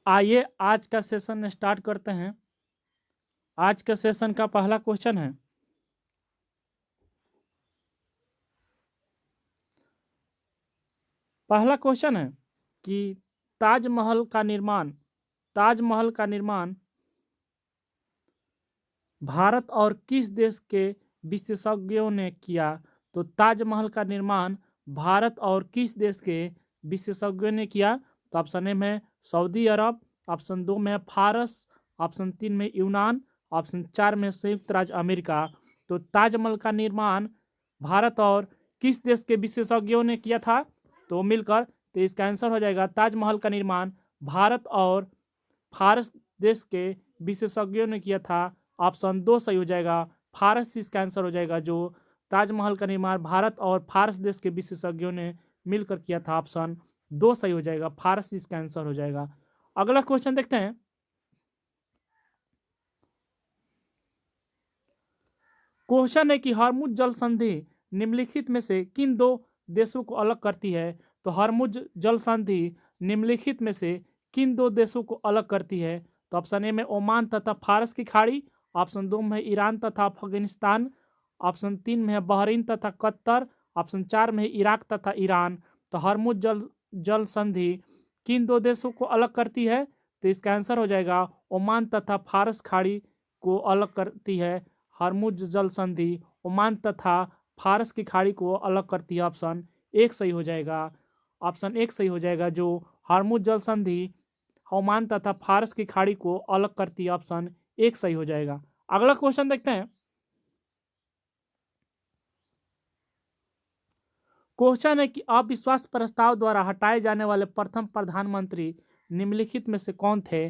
आइए आज का सेशन स्टार्ट करते हैं। आज के सेशन का पहला क्वेश्चन है, कि ताजमहल का निर्माण भारत और किस देश के विशेषज्ञों ने किया। तो ताजमहल का निर्माण भारत और किस देश के विशेषज्ञों ने किया। तो ऑप्शन ए में सऊदी अरब, ऑप्शन 2 में फारस, ऑप्शन 3 में यूनान, ऑप्शन 4 में संयुक्त राज्य अमेरिका। तो ताजमहल का निर्माण भारत और किस देश के विशेषज्ञों ने किया था, तो मिलकर, तो इसका आंसर हो जाएगा ताजमहल का निर्माण भारत और फारस देश के विशेषज्ञों ने किया था। ऑप्शन 2 सही हो जाएगा, फारस इसका आंसर हो जाएगा। जो ताजमहल का निर्माण भारत और फारस देश के विशेषज्ञों ने मिलकर किया था, ऑप्शन 2 सही हो जाएगा, फारस इसका आंसर हो जाएगा। अगला क्वेश्चन देखते हैं। क्वेश्चन है कि हरमुज जल संधि निम्नलिखित में से किन दो देशों को अलग करती है। तो हरमुज जल संधि निम्नलिखित में से किन दो देशों को अलग करती है। तो ऑप्शन ए में ओमान तथा फारस की खाड़ी, ऑप्शन 2 में ईरान तथा अफगानिस्तान, ऑप्शन 3 में बहरीन तथा कतर, ऑप्शन 4 में इराक तथा ईरान। तो हरमुज जल संधि किन दो देशों को अलग करती है। तो इसका आंसर हो जाएगा ओमान तथा फारस खाड़ी को अलग करती है। हरमुज जल संधि ओमान तथा फारस की खाड़ी को अलग करती है। ऑप्शन 1 सही हो जाएगा, ऑप्शन 1 सही हो जाएगा। जो हरमुज जल संधि ओमान तथा फारस की खाड़ी को अलग करती है, ऑप्शन 1 सही हो जाएगा। अगला क्वेश्चन देखते हैं। क्वेश्चन है कि अविश्वास प्रस्ताव द्वारा हटाए जाने वाले प्रथम प्रधानमंत्री निम्नलिखित में से कौन थे।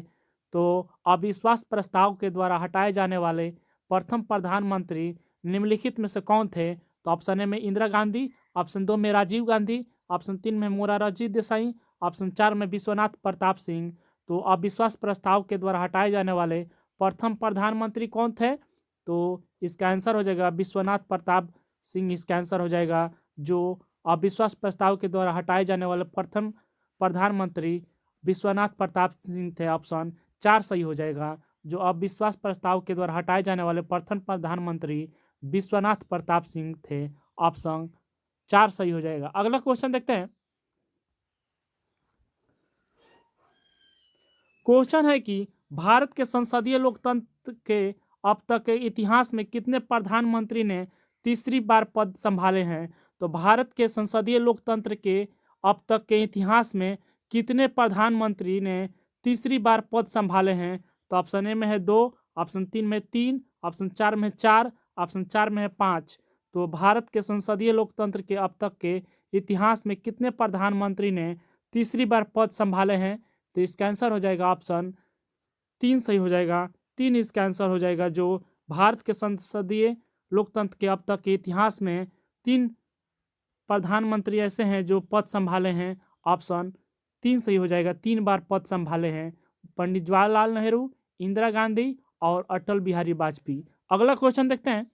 तो अविश्वास प्रस्ताव के द्वारा हटाए जाने वाले प्रथम प्रधानमंत्री निम्नलिखित में से कौन थे। तो ऑप्शन ए में इंदिरा गांधी, ऑप्शन 2 में राजीव गांधी, ऑप्शन 3 में मोरारजी देसाई, ऑप्शन 4 में विश्वनाथ प्रताप सिंह। तो अविश्वास प्रस्ताव के द्वारा हटाए जाने वाले प्रथम प्रधानमंत्री कौन थे। तो इसका आंसर हो जाएगा विश्वनाथ प्रताप सिंह, इसका आंसर हो जाएगा। जो अविश्वास प्रस्ताव के द्वारा हटाए जाने वाले प्रथम प्रधानमंत्री विश्वनाथ प्रताप सिंह थे, ऑप्शन 4 सही हो जाएगा। जो अविश्वास प्रस्ताव के द्वारा हटाए जाने वाले प्रथम प्रधानमंत्री विश्वनाथ प्रताप सिंह थे, ऑप्शन 4 सही हो जाएगा। अगला क्वेश्चन देखते हैं। क्वेश्चन है कि भारत के संसदीय लोकतंत्र के अब तक के इतिहास में कितने प्रधानमंत्री ने तीसरी बार पद संभाले हैं। तो भारत के संसदीय लोकतंत्र के अब तक के इतिहास में कितने प्रधानमंत्री ने तीसरी बार पद संभाले हैं। तो ऑप्शन ए में है 2, ऑप्शन 3 में 3, ऑप्शन 4 में 4, ऑप्शन 4 में है 5। तो भारत के संसदीय लोकतंत्र के अब तक के इतिहास में कितने प्रधानमंत्री ने तीसरी बार पद संभाले हैं। तो इसका आंसर हो जाएगा ऑप्शन 3 सही हो जाएगा, 3 इसका आंसर हो जाएगा। जो भारत के संसदीय लोकतंत्र के अब तक के इतिहास में 3 प्रधानमंत्री ऐसे हैं जो पद संभाले हैं, ऑप्शन 3 सही हो जाएगा। 3 बार पद संभाले हैं, पंडित जवाहरलाल नेहरू, इंदिरा गांधी और अटल बिहारी वाजपेयी। अगला क्वेश्चन देखते हैं।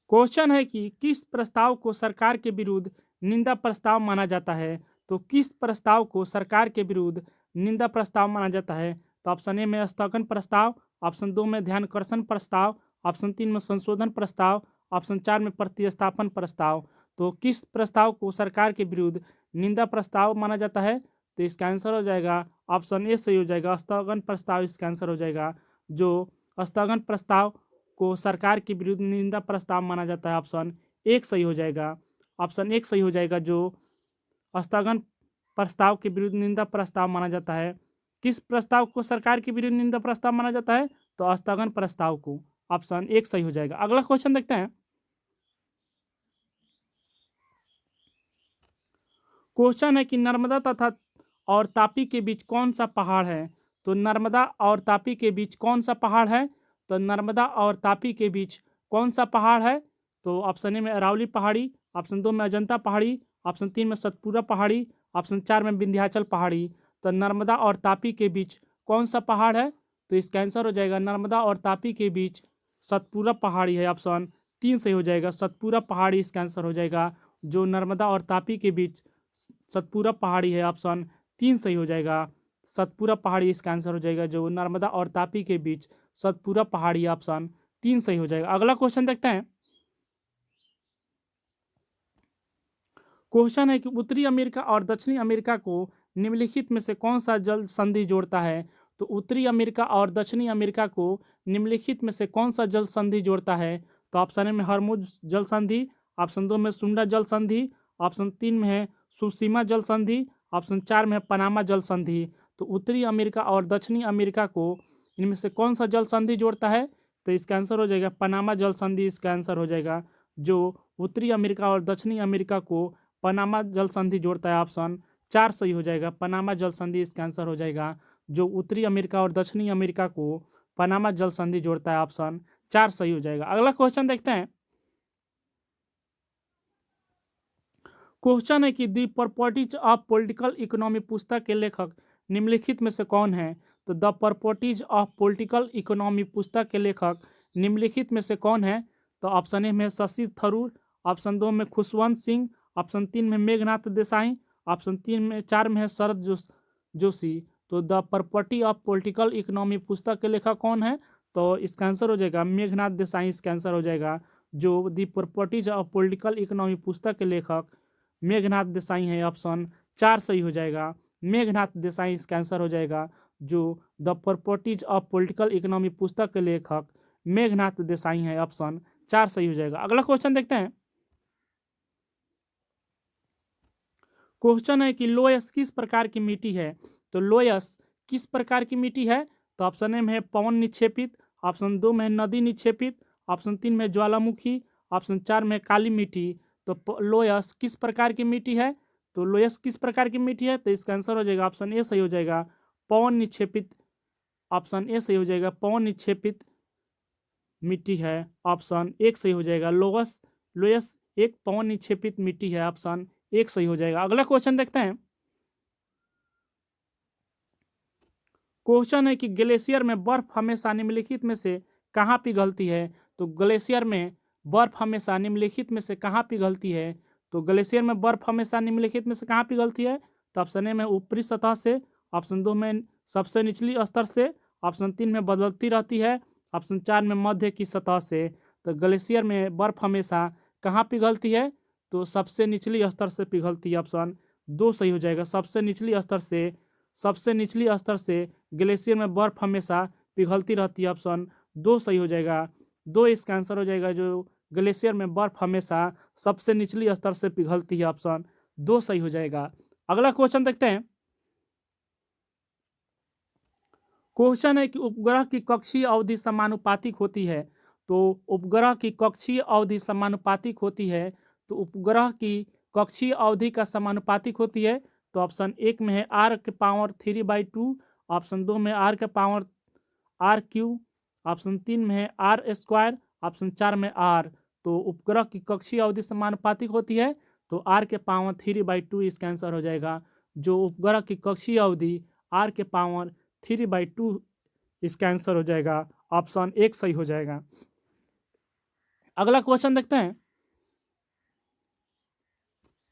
क्वेश्चन है कि किस प्रस्ताव को सरकार के विरुद्ध निंदा प्रस्ताव माना जाता है। तो किस प्रस्ताव को सरकार के विरुद्ध निंदा प्रस्ताव माना जाता है। तो ऑप्शन ए में स्थगन प्रस्ताव, ऑप्शन 2 में ध्यानाकर्षण प्रस्ताव, ऑप्शन 3 में संशोधन प्रस्ताव, ऑप्शन 4 में प्रतिस्थापन प्रस्ताव। तो किस प्रस्ताव को सरकार के विरुद्ध निंदा प्रस्ताव माना जाता है। तो इसका आंसर हो जाएगा ऑप्शन ए सही हो जाएगा, स्थगन प्रस्ताव इसका आंसर हो जाएगा। जो स्थगन प्रस्ताव को सरकार के विरुद्ध निंदा प्रस्ताव माना जाता है, ऑप्शन 1 सही हो जाएगा, ऑप्शन 1 सही हो जाएगा। जो स्थगन प्रस्ताव के विरुद्ध निंदा प्रस्ताव माना जाता है, किस प्रस्ताव को सरकार के विरुद्ध निंदा प्रस्ताव माना जाता है। तो स्थगन प्रस्ताव को, ऑप्शन 1 सही हो जाएगा। अगला क्वेश्चन देखते हैं। क्वेश्चन है कि नर्मदा तथा और तापी के बीच कौन सा पहाड़ है। तो नर्मदा और तापी के बीच कौन सा पहाड़ है। तो नर्मदा और तापी के बीच कौन सा पहाड़ है। तो ऑप्शन ए में अरावली पहाड़ी, ऑप्शन 2 में अजंता पहाड़ी, ऑप्शन 3 में सतपुरा पहाड़ी, ऑप्शन 4 में विंध्याचल पहाड़ी। तो नर्मदा और तापी के बीच कौन सा पहाड़ है। तो इसका आंसर हो जाएगा नर्मदा और तापी के बीच सतपुरा पहाड़ी है। ऑप्शन 3 सही हो जाएगा, सतपुरा पहाड़ी इसका आंसर हो जाएगा। जो नर्मदा और तापी के बीच सतपुरा पहाड़ी है, ऑप्शन 3 सही हो जाएगा। सतपुरा पहाड़ी इसका आंसर हो जाएगा, जो नर्मदा और तापी के बीच सतपुरा पहाड़ी, ऑप्शन 3 सही हो जाएगा। अगला क्वेश्चन देखते हैं। क्वेश्चन है कि उत्तरी अमेरिका और दक्षिणी अमेरिका को निम्नलिखित में से कौन सा जल संधि जोड़ता है। तो उत्तरी अमेरिका और दक्षिणी अमेरिका को निम्नलिखित में से कौन सा जल संधि जोड़ता है। तो ऑप्शन ए में हर्मुज जल संधि, ऑप्शन 2 में सुंडा जल संधि, ऑप्शन 3 में है सुसीमा जल संधि, ऑप्शन 4 में है पनामा जल संधि। तो उत्तरी अमेरिका और दक्षिणी अमेरिका को इनमें से कौन सा जल संधि जोड़ता है। तो इसका आंसर हो जाएगा पनामा जल संधि इसका आंसर हो जाएगा। जो उत्तरी अमेरिका और दक्षिणी अमेरिका को पनामा जल संधि जोड़ता है, ऑप्शन 4 सही हो जाएगा। पनामा जल संधि इसका आंसर हो जाएगा। जो उत्तरी अमेरिका और दक्षिणी अमेरिका को पनामा जल संधि जोड़ता है, ऑप्शन 4 सही हो जाएगा। अगला क्वेश्चन देखते हैं। क्वेश्चन है कि the properties of political economy पुस्तक के लेखक निम्नलिखित में से कौन है। तो the properties of political economy पुस्तक के लेखक निम्नलिखित में से कौन है। तो ऑप्शन ए में शशि थरूर, ऑप्शन 2 में खुशवंत सिंह, ऑप्शन 3 में मेघनाथ देसाई, ऑप्शन 4 में है शरद जोशी। तो the property of political economy पुस्तक के लेखक कौन है। तो इसका आंसर हो जाएगा मेघनाथ देसाई इसका आंसर हो जाएगा। जो the properties of political economy पुस्तक के लेखक मेघनाथ देसाई है, ऑप्शन 4 सही हो जाएगा। मेघनाथ देसाई इसका आंसर हो जाएगा। जो the properties of political economy पुस्तक के लेखक मेघनाथ देसाई है, ऑप्शन 4 सही हो जाएगा। अगला क्वेश्चन देखते हैं। क्वेश्चन है कि लोयस किस प्रकार की मिट्टी है। तो लोयस किस प्रकार की मिट्टी है। तो ऑप्शन ए में है पवन निक्षेपित, ऑप्शन 2 में है नदी निक्षेपित, ऑप्शन 3 में ज्वालामुखी, ऑप्शन 4 में काली मिट्टी। तो लोयस किस प्रकार की मिट्टी है। तो लोयस किस प्रकार की मिट्टी है। तो इसका आंसर हो जाएगा ऑप्शन ए सही हो जाएगा, पवन निक्षेपित। ऑप्शन ए सही हो जाएगा, पवन निक्षेपित मिट्टी है, ऑप्शन 1 सही हो जाएगा। लोयस एक पवन निक्षेपित मिट्टी है, ऑप्शन 1 सही हो जाएगा। अगला क्वेश्चन देखते हैं। क्वेश्चन है कि ग्लेशियर में बर्फ हमेशा निम्नलिखित में से कहाँ पिघलती है। तो ग्लेशियर में बर्फ हमेशा निम्नलिखित में से कहाँ पिघलती है। तो ग्लेशियर में बर्फ हमेशा निम्नलिखित में से कहाँ पिघलती है। तो ऑप्शन ए में ऊपरी सतह से, ऑप्शन 2 में सबसे निचली स्तर से, ऑप्शन 3 में बदलती रहती है, ऑप्शन 4 में मध्य की सतह से। तो ग्लेशियर में बर्फ हमेशा कहाँ पिघलती है। तो सबसे निचली स्तर से पिघलती है, ऑप्शन 2 सही हो जाएगा। सबसे निचली स्तर से ग्लेशियर में बर्फ हमेशा पिघलती रहती है, ऑप्शन 2 सही हो जाएगा। 2 इसका आंसर हो जाएगा। जो ग्लेशियर में बर्फ हमेशा सबसे निचली स्तर से पिघलती है, ऑप्शन 2 सही हो जाएगा। अगला क्वेश्चन देखते हैं। क्वेश्चन है कि उपग्रह की कक्षीय अवधि समानुपातिक होती है। तो उपग्रह की कक्षीय अवधि समानुपातिक होती है। तो उपग्रह की कक्षीय अवधि का समानुपातिक होती है। तो ऑप्शन 1 में है आर के पावर 3/2, ऑप्शन 2 में आर के पावर r3, ऑप्शन 3 में है r², ऑप्शन 4 में r। तो उपग्रह की कक्षीय अवधि समानुपातिक होती है। तो r के पावर 3/2 इसका आंसर हो जाएगा। जो उपग्रह की कक्षीय अवधि r के पावर 3/2 इसका आंसर हो जाएगा, ऑप्शन 1 सही हो जाएगा। अगला क्वेश्चन देखते हैं।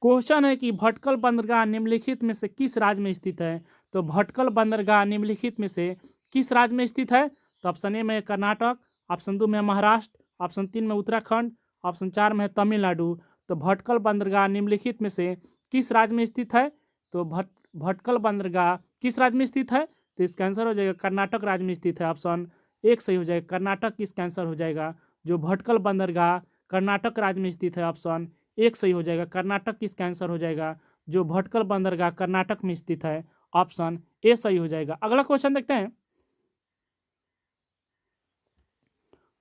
क्वेश्चन है कि भटकल बंदरगाह निम्नलिखित में से किस राज्य में स्थित है। तो भटकल बंदरगाह निम्नलिखित में से किस राज्य में स्थित है। तो ऑप्शन ए में कर्नाटक, ऑप्शन 2 में महाराष्ट्र, ऑप्शन 3 में उत्तराखंड, ऑप्शन 4 में तमिलनाडु। तो भटकल बंदरगाह निम्नलिखित में से किस राज्य में स्थित है। तो भटकल बंदरगाह किस राज्य में स्थित है। तो इसका आंसर हो जाएगा कर्नाटक राज्य में स्थित है, ऑप्शन 1 सही हो जाएगा। कर्नाटक इसका आंसर हो जाएगा। जो भटकल बंदरगाह कर्नाटक राज्य में स्थित है, ऑप्शन 1 सही हो जाएगा। कर्नाटक इसका आंसर हो जाएगा। जो भटकल बंदरगाह कर्नाटक में स्थित है, ऑप्शन ए सही हो जाएगा। अगला क्वेश्चन देखते हैं।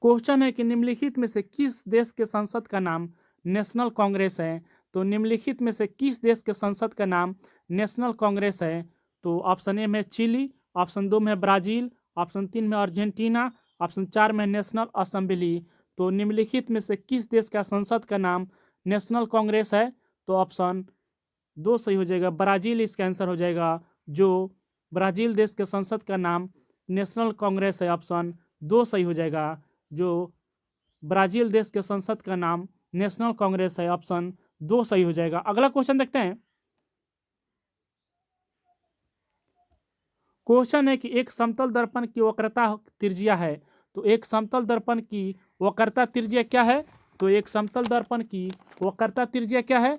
क्वेश्चन है कि निम्नलिखित में से किस देश के संसद का नाम नेशनल कांग्रेस है। तो निम्नलिखित में से किस देश के संसद का नाम नेशनल कांग्रेस है। तो ऑप्शन ए में चिली, ऑप्शन 2 में ब्राजील, ऑप्शन 3 में अर्जेंटीना, ऑप्शन 4 में नेशनल असेंबली। तो निम्नलिखित में से किस देश का संसद का नाम नेशनल कांग्रेस है। तो ऑप्शन 2 सही हो जाएगा, ब्राजील इसका आंसर हो जाएगा। जो ब्राजील देश के संसद का नाम नेशनल कांग्रेस है, ऑप्शन 2 सही हो जाएगा। जो ब्राजील देश के संसद का नाम नेशनल कांग्रेस है, ऑप्शन 2 सही हो जाएगा। अगला क्वेश्चन देखते हैं। क्वेश्चन है कि एक समतल दर्पण की वक्रता त्रिज्या है, तो एक समतल दर्पण की वक्रता त्रिज्या क्या है? तो एक समतल दर्पण की वक्रता त्रिज्या क्या है?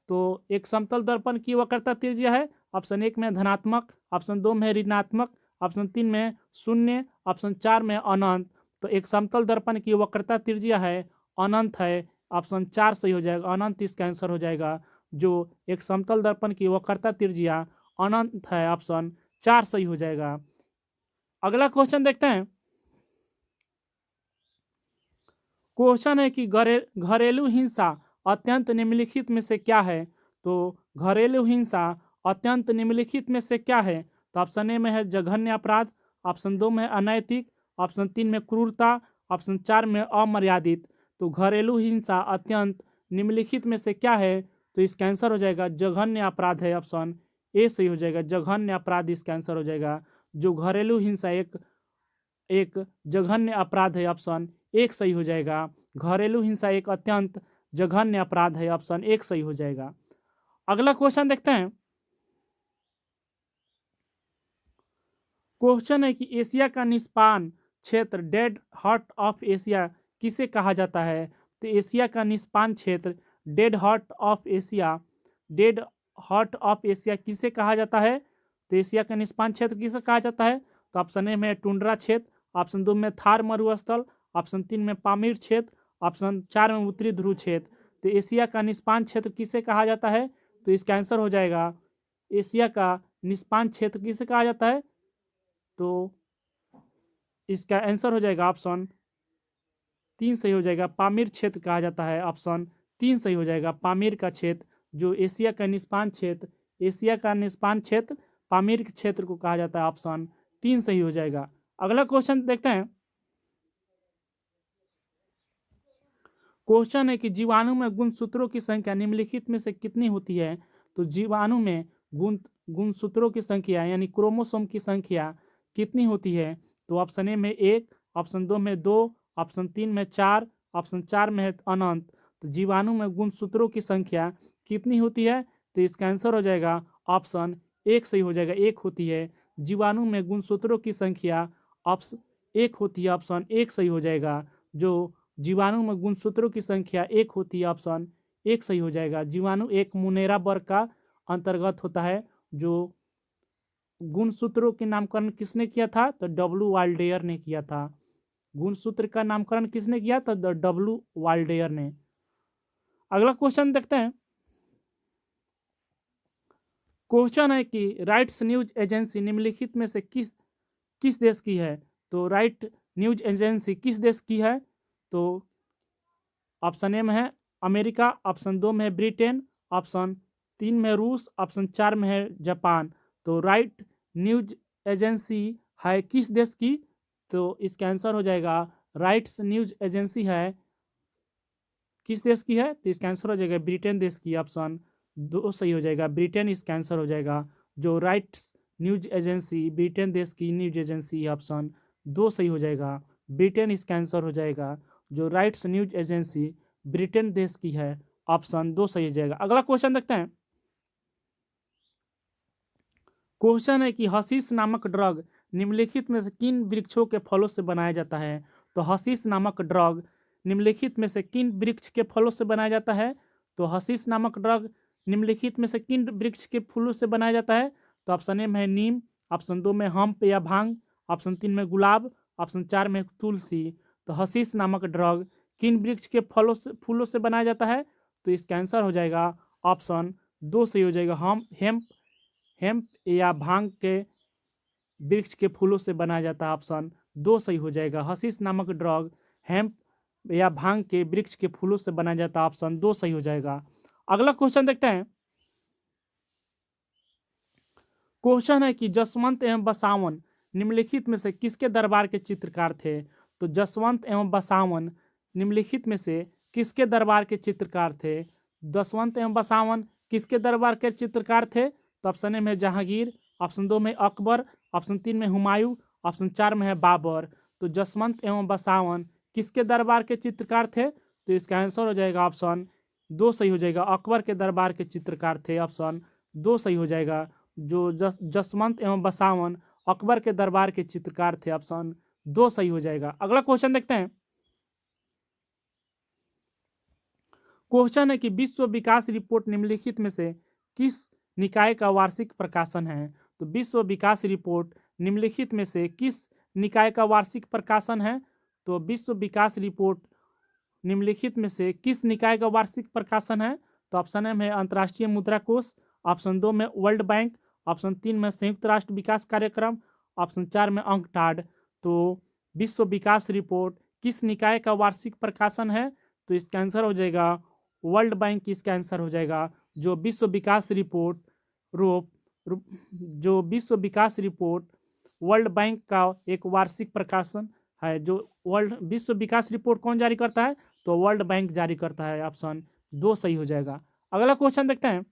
तो एक समतल दर्पण की वक्रता त्रिज्या है, ऑप्शन 1 में धनात्मक, ऑप्शन 2 में ऋणात्मक, ऑप्शन 3 में शून्य, ऑप्शन 4 में अनंत। तो एक समतल दर्पण की वक्रता त्रिज्या है अनंत है, ऑप्शन 4 सही हो जाएगा। अनंत इसका आंसर हो जाएगा। जो एक समतल दर्पण की वक्रता त्रिज्या अनंत है, ऑप्शन 4 सही हो जाएगा। अगला क्वेश्चन देखते हैं। क्वेश्चन है कि घरेलू हिंसा अत्यंत निम्नलिखित में से क्या है? तो घरेलू हिंसा अत्यंत निम्नलिखित में से क्या है? तो ऑप्शन ए में है जघन्य अपराध, ऑप्शन 2 में अनैतिक, ऑप्शन 3 में क्रूरता, ऑप्शन 4 में अमर्यादित। तो घरेलू हिंसा अत्यंत निम्नलिखित में से क्या है? तो इसका आंसर हो जाएगा जघन्य अपराध है, ऑप्शन ए सही हो जाएगा। जघन्य अपराध इसका आंसर हो जाएगा। जो घरेलू हिंसा एक एक जघन्य अपराध है, ऑप्शन 1 सही हो जाएगा। घरेलू हिंसा एक अत्यंत जघन्य अपराध है, ऑप्शन 1 सही हो जाएगा। अगला क्वेश्चन देखते हैं। क्वेश्चन है कि एशिया का निष्पान क्षेत्र डेड हार्ट ऑफ एशिया किसे कहा जाता है? तो एशिया का निष्पान क्षेत्र dead heart of Asia dead heart of Asia किसे कहा जाता है? तो एशिया का निष्पान क्षेत्र किसे कहा जाता है? तो ऑप्शन ए में टुंड्रा क्षेत्र, ऑप्शन 2 में थार मरुस्थल, ऑप्शन 3 में पामीर क्षेत्र, ऑप्शन 4 में उत्तरी ध्रुव क्षेत्र। तो एशिया का निष्पान क्षेत्र किसे कहा जाता है? तो इसका आंसर हो जाएगा एशिया का निष्पान क्षेत्र किसे कहा जाता है? तो इसका आंसर हो जाएगा ऑप्शन 3 सही हो जाएगा। पामीर क्षेत्र कहा जाता है, ऑप्शन 3 सही हो जाएगा। पामीर का क्षेत्र जो एशिया का निष्पान क्षेत्र, एशिया का निष्पान क्षेत्र पामीर के क्षेत्र को कहा जाता है, ऑप्शन 3 सही हो जाएगा। अगला क्वेश्चन देखते हैं। क्वेश्चन है कि जीवाणु में गुणसूत्रों की संख्या निम्नलिखित में से कितनी होती है? तो जीवाणु में गुणसूत्रों की संख्या यानी क्रोमोसोम की संख्या कितनी होती है? तो ऑप्शन ए में 1, ऑप्शन 2 में 2, ऑप्शन 3 में 4, ऑप्शन 4 में है अनंत। तो जीवाणु में गुणसूत्रों की संख्या कितनी होती है? तो इसका आंसर हो जाएगा ऑप्शन 1 सही हो जाएगा। 1 होती है। जीवाणु में गुणसूत्रों की संख्या ऑप्शन 1 होती है, ऑप्शन 1 सही हो जाएगा। जो जीवाणु में गुणसूत्रों की संख्या 1 होती है, ऑप्शन 1 सही हो जाएगा। जीवाणु एक मुनेरा वर्ग का अंतर्गत होता है। जो गुणसूत्रों के नामकरण किसने किया था? तो डब्ल्यू वाल्डेयर ने किया था। गुणसूत्र का नामकरण किसने किया? तो डब्ल्यू वाल्डेयर ने। अगला क्वेश्चन देखते हैं। क्वेश्चन है कि राइट्स न्यूज एजेंसी निम्नलिखित में से किस किस देश की है? तो राइट न्यूज एजेंसी किस देश की है? तो ऑप्शन ए में है अमेरिका, ऑप्शन 2 में है ब्रिटेन, ऑप्शन 3 में रूस, ऑप्शन 4 में है जापान। तो राइट न्यूज एजेंसी है किस देश की? तो इसका आंसर हो जाएगा राइट्स न्यूज एजेंसी है किस देश की है? तो इसका आंसर हो जाएगा ब्रिटेन देश की, ऑप्शन 2 सही हो जाएगा। ब्रिटेन इसका आंसर हो जाएगा। जो राइट्स न्यूज एजेंसी ब्रिटेन देश की न्यूज एजेंसी है, ऑप्शन 2 सही हो जाएगा। ब्रिटेन इसका आंसर हो जाएगा। जो राइट्स न्यूज एजेंसी ब्रिटेन देश की है, ऑप्शन 2 सही हो जाएगा। अगला क्वेश्चन देखते हैं। क्वेश्चन है कि हशीश नामक ड्रग निम्नलिखित में से किन वृक्षों के फलों से बनाया जाता है? तो हशीश नामक ड्रग निम्नलिखित में से किन वृक्ष के फलों से बनाया जाता है? तो हशीश नामक ड्रग निम्नलिखित में से किन वृक्ष के फूलों से बनाया जाता है? तो ऑप्शन ए में है नीम, ऑप्शन 2 में हम्प या भांग, ऑप्शन 3 में गुलाब, ऑप्शन 4 में तुलसी। तो हशीश नामक ड्रग किन वृक्ष के फूलों से बनाया जाता है? तो इसका आंसर हो जाएगा ऑप्शन 2 सही हो जाएगा। हम हेम्प या भांग के वृक्ष के फूलों से बनाया जाता है, ऑप्शन 2 सही हो जाएगा। हशीश नामक ड्रग हेम्प या भांग के वृक्ष के फूलों से बनाया जाता है, ऑप्शन 2 सही हो जाएगा। अगला क्वेश्चन देखते हैं। क्वेश्चन है कि जसवंत एवं बसावन निम्नलिखित में से किसके दरबार के चित्रकार थे? तो जसवंत एवं बसावन निम्नलिखित में से किसके दरबार के चित्रकार थे? जसवंत एवं बसावन किसके दरबार के चित्रकार थे? तो ऑप्शन ए में जहांगीर, ऑप्शन 2 में अकबर, ऑप्शन 3 में हुमायूं, ऑप्शन 4 में है बाबर। तो जसवंत एवं बसावन किसके दरबार के चित्रकार थे? तो इसका आंसर हो जाएगा ऑप्शन 2 सही हो जाएगा, अकबर के दरबार के चित्रकार थे। ऑप्शन 2 सही हो जाएगा। जो जसवंत एवं बसावन अकबर के दरबार के चित्रकार थे। ऑप्शन 2 सही हो जाएगा। अगला क्वेश्चन देखते हैं। क्वेश्चन है कि विश्व विकास रिपोर्ट निम्नलिखित में से किस निकाय का वार्षिक प्रकाशन है? तो विश्व विकास रिपोर्ट निम्नलिखित में से किस निकाय का वार्षिक प्रकाशन है? तो विश्व विकास रिपोर्ट निम्नलिखित में से किस निकाय का वार्षिक प्रकाशन है? तो ऑप्शन एम है अंतर्राष्ट्रीय मुद्रा कोष, ऑप्शन 2 में वर्ल्ड बैंक, ऑप्शन 3 में संयुक्त राष्ट्र विकास कार्यक्रम, ऑप्शन 4 में अंकटाड। तो विश्व विकास रिपोर्ट किस निकाय का वार्षिक प्रकाशन है? तो इसका आंसर हो जाएगा वर्ल्ड बैंक। इसका आंसर हो जाएगा जो विश्व विकास रिपोर्ट जो विश्व विकास रिपोर्ट वर्ल्ड बैंक का एक वार्षिक प्रकाशन है। जो विश्व विकास रिपोर्ट कौन जारी करता है? तो वर्ल्ड बैंक जारी करता है। ऑप्शन 2 सही हो जाएगा। अगला क्वेश्चन देखते हैं।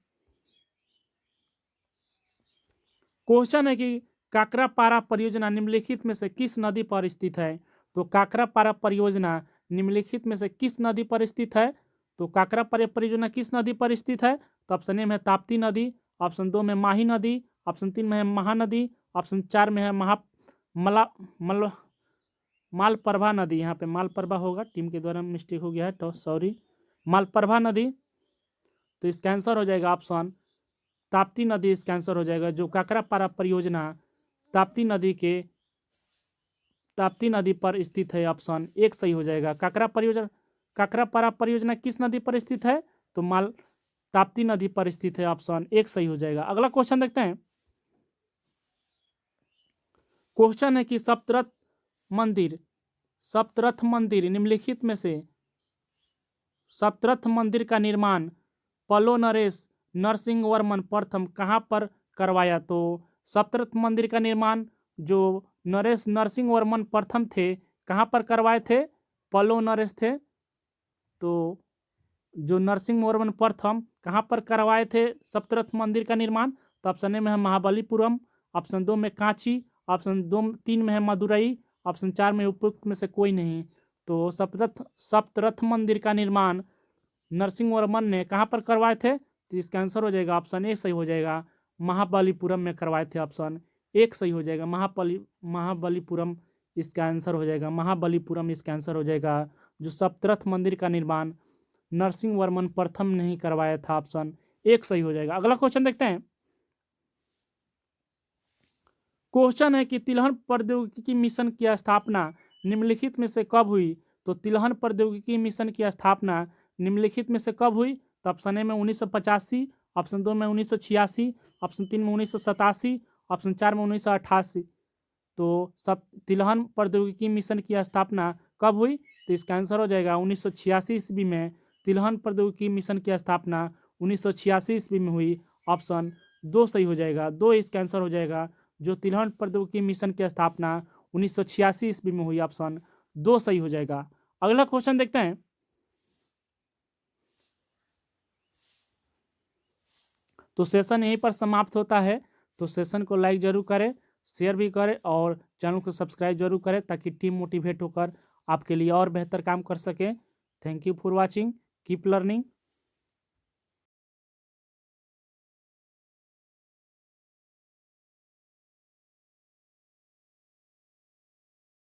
क्वेश्चन है कि काकरापारा परियोजना निम्नलिखित में से किस नदी पर स्थित है? तो काकरापारा परियोजना निम्नलिखित में से किस नदी पर स्थित है? तो काकरापारा परियोजना किस नदी पर स्थित है? तो ऑप्शन ए में ताप्ती नदी, ऑप्शन 2 में माही नदी, ऑप्शन 3 में है महानदी, ऑप्शन 4 में है मालप्रभा नदी। यहाँ पे मालप्रभा होगा, टीम के द्वारा मिस्टेक हो गया है तो सॉरी, मालप्रभा नदी। तो इसका आंसर हो जाएगा ऑप्शन ताप्ती नदी। इसका आंसर हो जाएगा जो काकरापारा परियोजना ताप्ती नदी पर स्थित है। ऑप्शन 1 सही हो जाएगा। काकरापारा परियोजना किस नदी पर स्थित है? तो ताप्ती नदी पर स्थित है। ऑप्शन 1 सही हो जाएगा। अगला क्वेश्चन देखते हैं। क्वेश्चन है कि सप्तरथ मंदिर निम्नलिखित में से सप्तरथ मंदिर का निर्माण पल्लव नरेश नरसिंहवर्मन प्रथम कहाँ पर करवाया? तो सप्तरथ मंदिर का निर्माण जो नरेश नरसिंहवर्मन प्रथम थे कहाँ पर करवाए थे? पल्लव नरेश थे। तो जो नरसिंहवर्मन प्रथम कहाँ पर करवाए थे सप्तरथ मंदिर का निर्माण? तो ऑप्शन ए में है महाबलीपुरम, ऑप्शन 2 में कांची, ऑप्शन 3 में है मदुरई, ऑप्शन 4 में उपयुक्त में से कोई नहीं। तो सप्तरथ मंदिर का निर्माण नरसिंहवर्मन ने कहाँ पर करवाए थे? तो इसका आंसर हो जाएगा ऑप्शन 1 सही हो जाएगा, महाबलीपुरम में करवाए थे। ऑप्शन 1 सही हो जाएगा, महाबलीपुरम इसका आंसर हो जाएगा। महाबलीपुरम इसका आंसर हो जाएगा। जो सप्तरथ मंदिर का निर्माण नरसिंहवर्मन प्रथम ने ही करवाया था। ऑप्शन 1 सही हो जाएगा। अगला क्वेश्चन देखते हैं। क्वेश्चन है कि तिलहन प्रौद्योगिकी मिशन की स्थापना निम्नलिखित में से कब हुई? तो तिलहन प्रौद्योगिकी मिशन की स्थापना निम्नलिखित में से कब हुई? तो ऑप्शन ए में 1985, ऑप्शन 2 में 1986, ऑप्शन 3 में 1987, ऑप्शन 4 में 1988। तो तिलहन प्रौद्योगिकी मिशन की स्थापना कब हुई? तो इसका आंसर हो जाएगा 1986 ईस्वी में। तिलहन प्रौद्योगिकी मिशन की स्थापना 1986 ईस्वी में हुई। ऑप्शन 2 सही हो जाएगा, 2 इसका आंसर हो जाएगा। जो तिलहन प्रौद्योगिकी मिशन की स्थापना 1986 ईस्वी में हुई। ऑप्शन 2 सही हो जाएगा। अगला क्वेश्चन देखते हैं। तो सेशन यहीं पर समाप्त होता है। तो सेशन को लाइक जरूर करें, शेयर भी करें और चैनल को सब्सक्राइब जरूर करें ताकि टीम मोटिवेट होकर आपके लिए और बेहतर काम कर सके। Thank you for watching, keep learning.